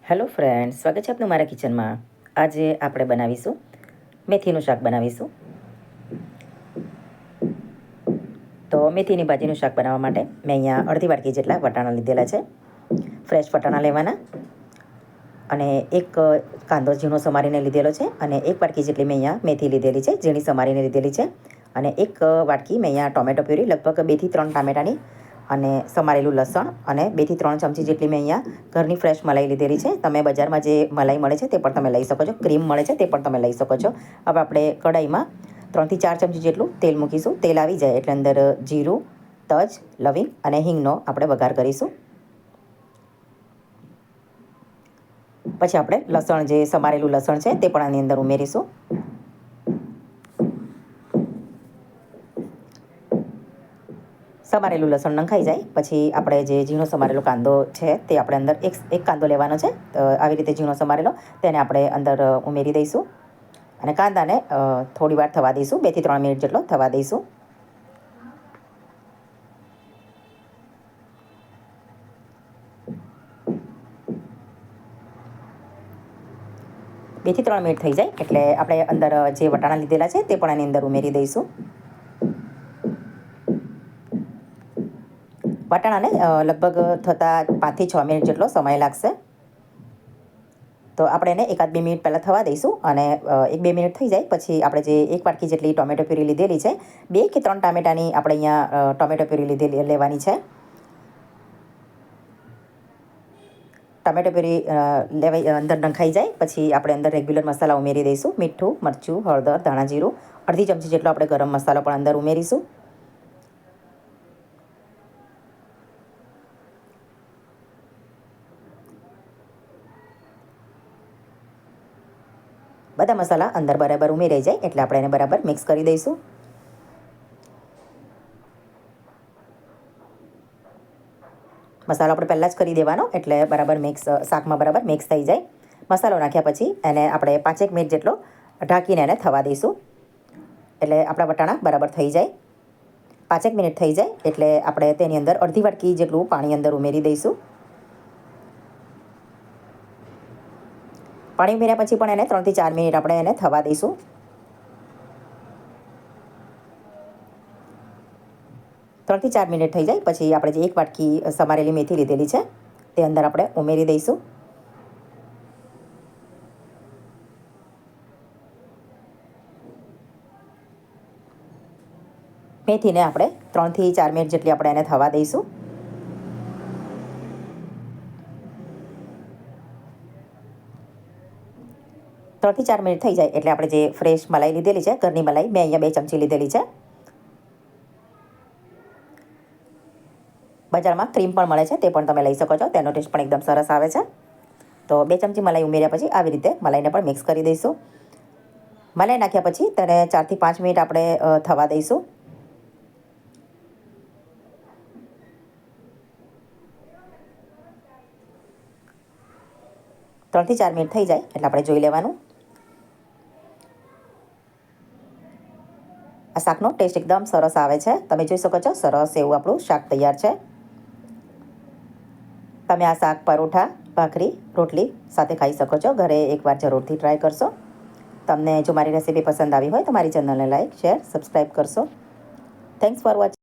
Hello friends, સ્વાગત છે આપનું મારા કિચનમાં. આજે આપણે બનાવીશું મેથીનું શાક બનાવીશું. તો મેથીની ભાજીનું શાક બનાવવા માટે મેં અહીંયા અડધી વાટકી જેટલા વટાણા લીધેલા છે. ફ્રેશ વટાણા લેવાના અને એક કાંદો ઝીણો સમારીને લીધેલો છે અને એક વાટકી જેટલી મેં અહીંયા મેથી લીધેલી છે, ઝીણી સમારીને લીધેલી છે. અને એક વાટકી મેં અહીંયા ટોમેટો પ્યુરી, લગભગ 2 થી 3 ટામેટાની અને સમારેલું લસણ અને 2 થી 3 ચમચી જેટલી મેં અહીંયા ઘરની ફ્રેશ મલાઈ લીધેલી છે. તમે બજારમાં જે મલાઈ મળે છે તે પણ તમે લઈ શકો છો, ક્રીમ મળે છે તે પણ તમે લઈ શકો છો. હવે આપણે કઢાઈમાં 3 થી 4 ચમચી જેટલું તેલ મૂકીશું. તેલ આવી જાય એટલે અંદર જીરું, તજ, લવિંગ અને હિંગનો આપણે વઘાર કરીશું. પછી આપણે લસણ, જે સમારેલું લસણ છે તે પણ આની અંદર ઉમેરીશું. સમારેલું લસણ નંખાઈ જાય પછી આપણે જે ઝીણો સમારેલો કાંદો છે તે આપણે અંદર એક કાંદો લેવાનો છે. આવી રીતે ઝીણો સમારેલો તેને આપણે અંદર ઉમેરી દઈશું અને કાંદાને થોડી વાર થવા દઈશું, 2 થી 3 મિનિટ જેટલો થવા દઈશું. બે થી 3 મિનિટ થઈ જાય એટલે આપણે અંદર જે વટાણા લીધેલા છે તે પણ આની અંદર ઉમેરી દઈશું. વટાણાને લગભગ થતાં 5 થી 6 મિનિટ જેટલો સમય લાગશે. તો આપણે એને 1-2 મિનિટ પહેલાં થવા દઈશું અને 1-2 મિનિટ થઈ જાય પછી આપણે જે એક વાટકી જેટલી ટોમેટો પ્યુરી લીધેલી છે, 2 કે 3 ટામેટાની આપણે અહીંયા ટોમેટો પ્યુરી લેવાની છે. ટમેટો પ્યુરી અંદર નંખાઈ જાય પછી આપણે અંદર રેગ્યુલર મસાલા ઉમેરી દઈશું. મીઠું, મરચું, હળદર, ધાણા જીરું, અડધી ચમચી જેટલો આપણે ગરમ મસાલો પણ અંદર ઉમેરીશું. બધા મસાલા અંદર બરાબર ઉમેરાઈ જાય એટલે આપણે એને બરાબર મિક્સ કરી દઈશું. મસાલો આપણે પહેલાં જ કરી દેવાનો એટલે બરાબર શાકમાં બરાબર મિક્સ થઈ જાય. મસાલો નાખ્યા પછી એને આપણે 5-1 મિનિટ જેટલો ઢાંકીને એને થવા દઈશું એટલે આપણા વટાણા બરાબર થઈ જાય. 5-1 મિનિટ થઈ જાય એટલે આપણે તેની અંદર અડધી વાટકી જેટલું પાણી અંદર ઉમેરી દઈશું. પાણી ઉમેર્યા પછી પણ એને 3 થી 4 મિનિટ આપણે એને થવા દઈશું. ત્રણ થી 4 મિનિટ થઈ જાય પછી આપણે જે એક વાટકી સમારેલી મેથી લીધેલી છે તે અંદર આપણે ઉમેરી દઈશું. મેથીને આપણે 3 થી 4 મિનિટ જેટલી આપણે એને થવા દઈશું. ત્રણ થી 4 મિનિટ થઈ જાય એટલે આપણે જે ફ્રેશ મલાઈ લીધેલી છે, ઘરની મલાઈ મેં અહીંયા 2 ચમચી લીધેલી છે. બજારમાં ક્રીમ પણ મળે છે તે પણ તમે લઈ શકો છો, તેનો ટેસ્ટ પણ એકદમ સરસ આવે છે. તો 2 ચમચી મલાઈ ઉમેર્યા પછી આવી રીતે મલાઈને પણ મિક્સ કરી દઈશું. મલાઈ નાખ્યા પછી તેને 4 થી 5 મિનિટ આપણે થવા દઈશું. ત્રણ થી 4 મિનિટ થઈ જાય એટલે આપણે જોઈ લેવાનું. આ શાકનો ટેસ્ટ એકદમ સરસ આવે છે. તમે જોઈ શકો છો સરસ એવું આપણું શાક તૈયાર છે. તમે આ શાક પરોઠા, ભાખરી, રોટલી સાથે ખાઈ શકો છો. ઘરે એકવાર જરૂરથી ટ્રાય કરશો. તમને જો મારી રેસીપી પસંદ આવી હોય તો મારી ચેનલને લાઈક, શેર, સબસ્ક્રાઈબ કરશો. Thanks for watching.